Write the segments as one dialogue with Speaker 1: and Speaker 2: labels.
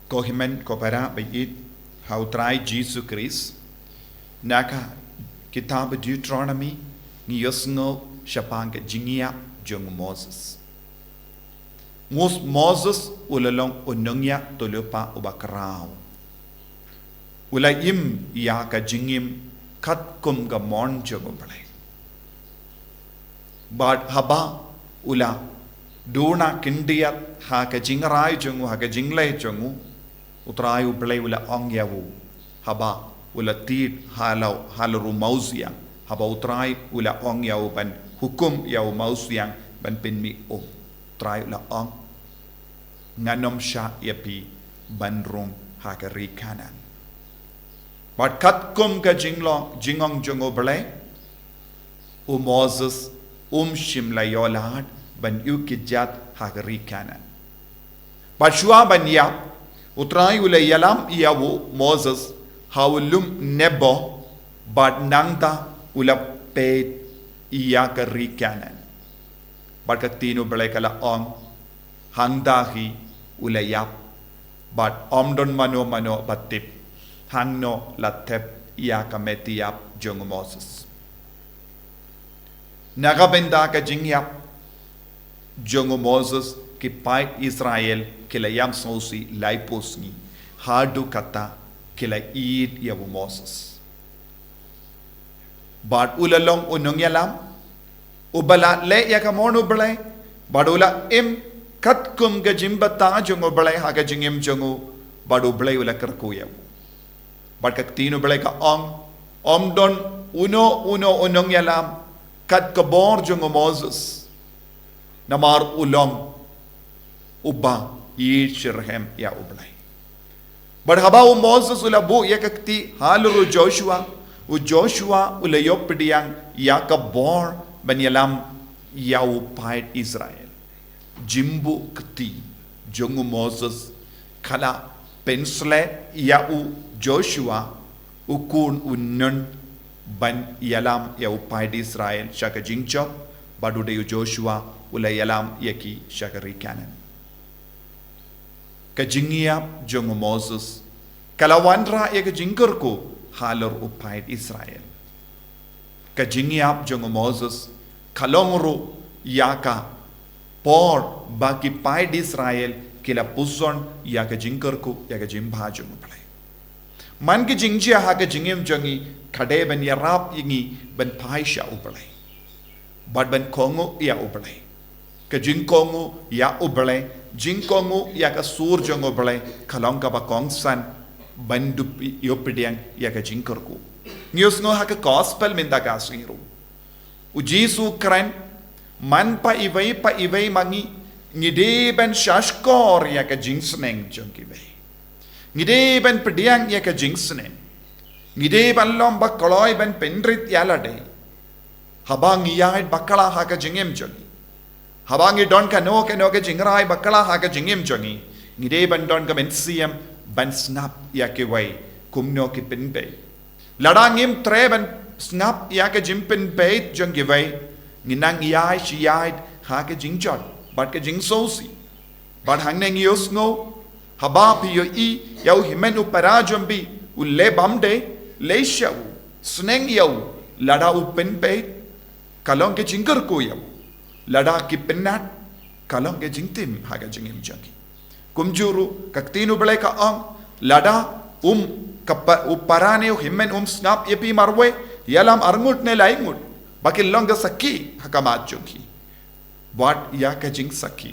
Speaker 1: Kohimen kopara bayit hautrai Jesus Christ naka kitab Deuteronomy ni yosngo shapanga jingia jung Moses. Moses ulalong unungya tulupa ubakrao. Ulayim ya ka jingim kat kum ga mon jogo balai. But haba ula duna kindiyat ha ka jingrai jungu ha ka jinglai jungu utrayu balai ula ongyawu haba ula tit halaru mausya haba utrai ula ongyawu ban hukum yawu mausyang ban pinmi try ula ong nganom sha yapi banrung ha ka rikanan. But kat kum ka jingong jungu balai Moses Shym la yolad ban ukijat hagari kanan. But shua ban ya utrai ula yalam yawu Moses hawlum nebo but nangta ula pet iyakari kanan. But katino balekala ong hangdahi ula yap but omdon mano batip hangno latep iyakameti yap jung Moses. Nagabenda ka jingyap jongo Moses ki pai Israel kila yam sosi laiposni hadu kata kila id yawu Moses. But ulalong unong yalam ubala le yakamono balay badula im kat kum ga jimbata jongo balay haga jingim jongo badu balay ula karku yawu. But kaktino balay ka omdon uno unong yalam kat kabor jongo Moses namar ulong uba yishirhem ya ublay. But haba Moses ulabu yakakti haluru Joshua ula yopidiyang ya kabor banyalam yau pait Israel. Jimbu kti jongo Moses kala pensle yau Joshua ukun unun ban yalam ya upay di Israel shaka jingchop badu de Joshua ula yalam yaki shaka rikanan ka jingiya jongo Moses kalawandra ya ka jingker ko halor upay di Israel ka jingiya jongo Moses kalongro yaka por baki pay di Israel kila puson ya ka jingker ko ya ka jimbha jongo play man ki jingjiya ha ka jingim jongi kade ban yarap yingi ban paisha ubalay but ban kongo ya ubalay ka jing kongo ya ubalay jing kongo ya ka sur jong ubalay kalong ka ba kongsan ban dup yopidiang ya ka jing korku news no ha ka gospel minda ka siru u jisu kran man pa iway mangi ngide ban shashkor ya ka jing sneng jong ki bay ngide ban pediang ya ka jing sneng ngide ballom bakkaloy ben pendrit yalade habang iyait bakkala ha ka jingem jongi habang don ka no ke jingrai bakkala ha ka jingem jongi ngide ban don ka ben siam ban snap ya ke wai kumno ki penbe ladangim tre ban snap ya ka jimpen be jongi wai nginang iyai shiyait ha ka jingjot bat ka jingsosi bat hangneng yosngo haba pi yo I yau himenu parajombi ulle bamde leisha sneng yau lada upen pe kalong ke jingker ko yau lada ki penat kalong ke jingtim haga jingim jangi kumjuru kaktinu belai ka ang lada kappa uparane himmen snap yepi marwe yalam arngut ne laingut bakil long sakki hakamat jogi what ya ka jing sakki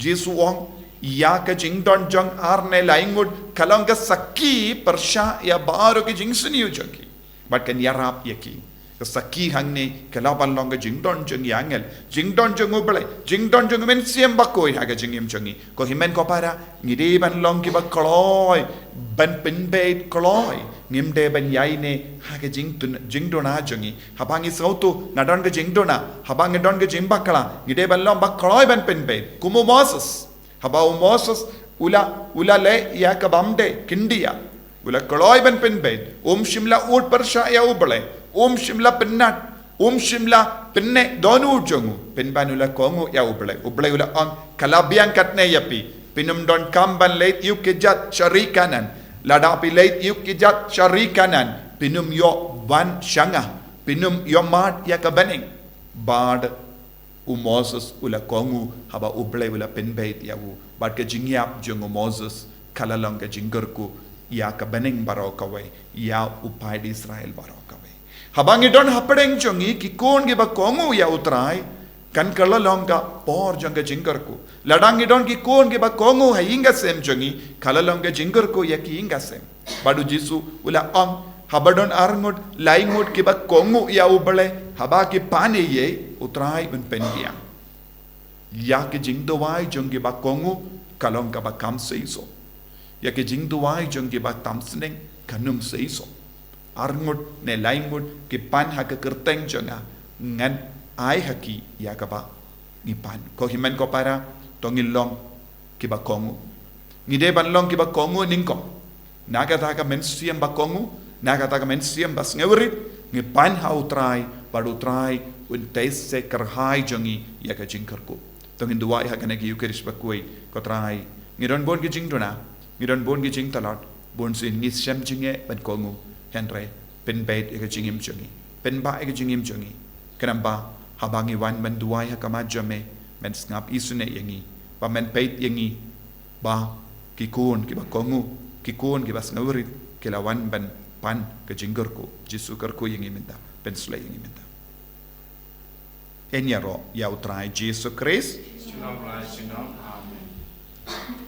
Speaker 1: jesu ong ya ka jing don jong arne laingut kalong ka sakki persha ya baro ki jing suni ujoki but kan yarap yaki ka sakki hangne kalaban long ka jing don jong yangel jing don jong ubale jing don jong men siem bakoi ha ka jing im jongi ko himen ko para ngide ban long ki bakloy ban pinbe kloy ngimde ban yaine ha ka jing dona jongi habangi sautu nadon ka jing dona habangi don ka jing bakala ngide ban long bakloy ban pinbe kumu Moses habau Moses ula le ya ka bamde kindia ula kloy ban pinbe shimla ut persha ya ubale shimla pinnat shimla pinne donu jongu pinbanula kongu ya ubale ula ang kalabiang katne yapi pinum don kamban leit yu kejat syari kanan, ladapi leit yu kejat syari kanan, pinum yo ban syangah, pinum yo mat ya kabaning, bad Moses ula kongu haba uble ula penbait yawu, bad ke jingyap jung Moses kalalong ke jinggerku ya kabaning barokawai, ya upai di Israel barokawai. Habang idon hapadeng jongi kikon gi ba kongu ya utrai kan kalalong ka por jong ke jinggerku. Ladang idon kikon gi ba kongu ha inga sem jongi kalalong ke jinggerku ya ki inga sem. Badu jisu ula ong habadon arngut laingut ki ba kongu ya ubale haba ki pane ye utrai un pendiang. Ya ke jingdowai jong gi ba kongu kalong ka ba kam seiso. Ya ke jingdowai jong gi ba tamsneng kanum seiso. Arngut ne laingut ki pan ha ke kerteng jonga ngan ai haki ya ka ba ni pan ko himan ko para tongilong ki ba kongu ngide ban long ki ba kongu ningko naga ta ka men siam ba kongu naga ta ka men siam bas ngewrit ngi pan ha utrai baru trai un tes se kerhai jongi ya ka jingkerku tongin duai ha kana ki yukeris ba kuai ko trai ngidon bon ki jingdona ngidon bon ki jing talat bon sin ngi siam jinge ban kongu Henry pen bait ega jingim jongi pen ba ega jingim jongi kenamba habangi wan men duai ha kama jame men snap isune yangi ba men bait yangi ba kikun ki ba kongu kikun ki bas ngawrit kelawan ban pan ke jinggerku jisu kerku yangi minta pen slay yangi minta enyaro ya utrai Jesu Christ
Speaker 2: Amen.